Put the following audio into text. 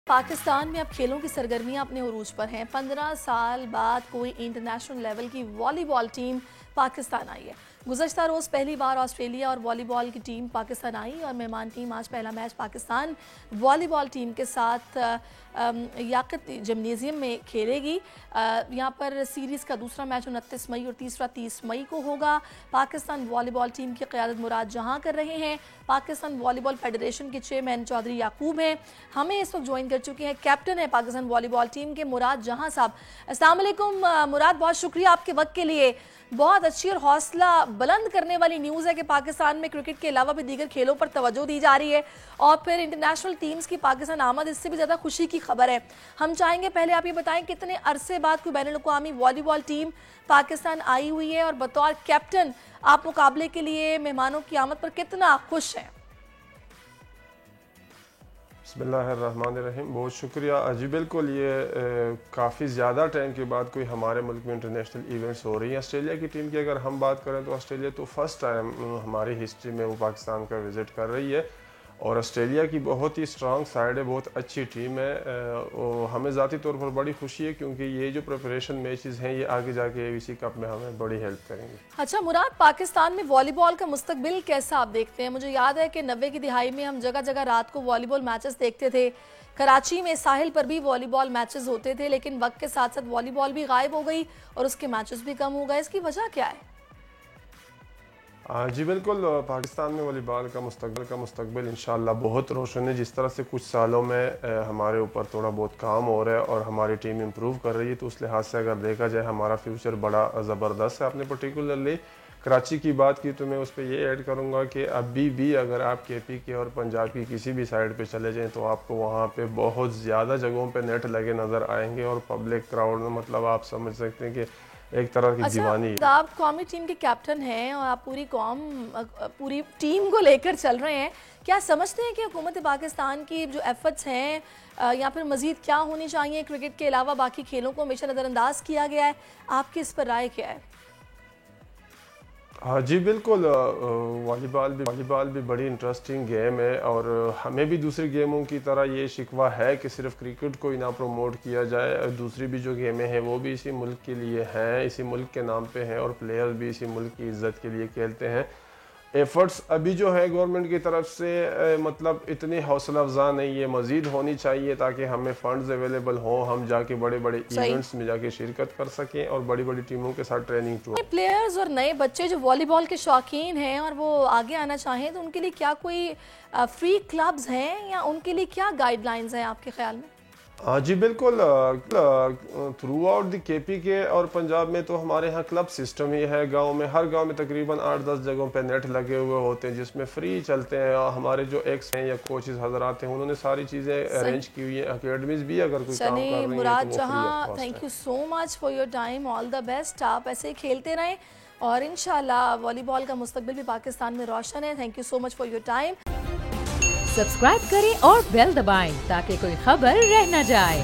पाकिस्तान में अब खेलों की सरगर्मियां अपने उरूज पर हैं। 15 साल बाद कोई इंटरनेशनल लेवल की वॉलीबॉल टीम पाकिस्तान आई है। गुज़श्ता रोज़ पहली बार ऑस्ट्रेलिया और वॉलीबॉल की टीम पाकिस्तान आई और मेहमान टीम आज पहला मैच पाकिस्तान वॉलीबॉल टीम के साथ याकत जिम्नेजियम में खेलेगी। यहाँ पर सीरीज़ का दूसरा मैच 29 मई और तीसरा 30 मई को होगा। पाकिस्तान वॉलीबॉल टीम की क़यादत मुराद जहां कर रहे हैं। पाकिस्तान वॉलीबॉल फेडरेशन के चेयरमैन चौधरी याकूब हैं। हमें इस वक्त ज्वाइन कर चुके हैं कैप्टन है पाकिस्तान वॉलीबॉल टीम के मुराद जहां साहब। अस्सलाम वालेकुम मुराद, बहुत शुक्रिया आपके वक्त के लिए। बहुत अच्छी और हौसला बुलंद करने वाली न्यूज़ है कि पाकिस्तान में क्रिकेट के अलावा भी दीगर खेलों पर तवज्जो दी जा रही है और फिर इंटरनेशनल टीम्स की पाकिस्तान आमद, इससे भी ज़्यादा खुशी की खबर है। हम चाहेंगे पहले आप ये बताएं कितने अरसे बाद कोई बैनुल-अक़वामी वॉलीबॉल टीम पाकिस्तान आई हुई है और बतौर कैप्टन आप मुकाबले के लिए मेहमानों की आमद पर कितना खुश हैं? बिस्मिल्लाहिर्रहमानिर्रहीम, बहुत शुक्रिया जी। बिल्कुल, ये काफ़ी ज़्यादा टाइम के बाद कोई हमारे मुल्क में इंटरनेशनल इवेंट्स हो रही हैं। ऑस्ट्रेलिया की टीम की अगर हम बात करें तो ऑस्ट्रेलिया तो फर्स्ट टाइम हमारी हिस्ट्री में वो पाकिस्तान का विज़िट कर रही है और ऑस्ट्रेलिया की बहुत ही स्ट्रॉन्ग साइड है, बहुत अच्छी टीम है। हमें ज़ाती तौर पर बड़ी खुशी है क्योंकि ये जो प्रिपरेशन मैचेस हैं ये आगे जाके एवीसी कप में हमें बड़ी हेल्प करेंगे। अच्छा मुराद, पाकिस्तान में वॉलीबॉल का मुस्तकबिल कैसा आप देखते हैं? मुझे याद है कि 90 की दिहाई में हम जगह जगह रात को वॉलीबॉल मैचेस देखते थे। कराची में साहिल पर भी वॉलीबॉल मैचेस होते थे, लेकिन वक्त के साथ साथ वॉलीबॉल भी गायब हो गई और उसके मैचेस भी कम हो गए। इसकी वजह क्या है? जी बिल्कुल, पाकिस्तान में वॉलीबॉल का मुस्तकबिल इंशाअल्लाह बहुत रोशन है। जिस तरह से कुछ सालों में हमारे ऊपर थोड़ा बहुत काम हो रहा है और हमारी टीम इम्प्रूव कर रही है, तो उस लिहाज से अगर देखा जाए हमारा फ्यूचर बड़ा ज़बरदस्त है। आपने पर्टिकुलरली कराची की बात की तो मैं उस पर ये ऐड करूँगा कि अभी भी अगर आप केपी के और पंजाब की किसी भी साइड पे चले जाएं तो आपको वहाँ पे बहुत ज़्यादा जगहों पे नेट लगे नज़र आएंगे और पब्लिक क्राउड में, मतलब आप समझ सकते हैं कि एक तरह की दीवानी है। आप कौमी टीम के कैप्टन हैं और आप पूरी टीम को लेकर चल रहे हैं। क्या समझते हैं कि हुकूमत पाकिस्तान की जो एफर्ट्स हैं या फिर मज़ीद क्या होनी चाहिए? क्रिकेट के अलावा बाकी खेलों को हमेशा नज़रअंदाज किया गया है, आपकी इस पर राय क्या है? हाँ जी बिल्कुल, वॉलीबॉल भी बड़ी इंटरेस्टिंग गेम है और हमें भी दूसरी गेमों की तरह ये शिकवा है कि सिर्फ क्रिकेट को ही ना प्रमोट किया जाए। दूसरी भी जो गेमें हैं वो भी इसी मुल्क के लिए हैं, इसी मुल्क के नाम पे हैं और प्लेयर्स भी इसी मुल्क की इज्जत के लिए खेलते हैं। एफर्ट्स अभी जो है गवर्नमेंट की तरफ से मतलब इतनी हौसला अफजा नहीं है, मज़ीद होनी चाहिए ताकि हमें फंड्स अवेलेबल हों, हम जाके बड़े बड़े इवेंट्स में जाके शिरकत कर सकें और बड़ी बड़ी टीमों के साथ ट्रेनिंग टूर। प्लेयर्स और नए बच्चे जो वॉलीबॉल के शौकीन हैं और वो आगे आना चाहें तो उनके लिए क्या कोई फ्री क्लब्स हैं या उनके लिए क्या गाइडलाइंस हैं आपके ख्याल में? हाँ जी बिल्कुल, थ्रू आउट द केपी के और पंजाब में तो हमारे यहाँ क्लब सिस्टम ही है। गांव में हर गांव में तकरीबन 8-10 जगहों पे नेट लगे हुए होते हैं जिसमें फ्री चलते हैं। हमारे जो एक्स हैं या कोचेस हजरात हैं उन्होंने सारी चीज़ें अरेंज की हुई हैं। अकेडमीज भी अगर कोई काम कर रही है मुराद जहां, thank you so much for your time, all the best. आप ऐसे ही खेलते रहें और इंशाल्लाह वॉलीबॉल का मुस्तकबिल भी पाकिस्तान में रोशन है। Thank you so much for your time. Subscribe करें और बेल दबाएं ताकि कोई खबर रह न जाए।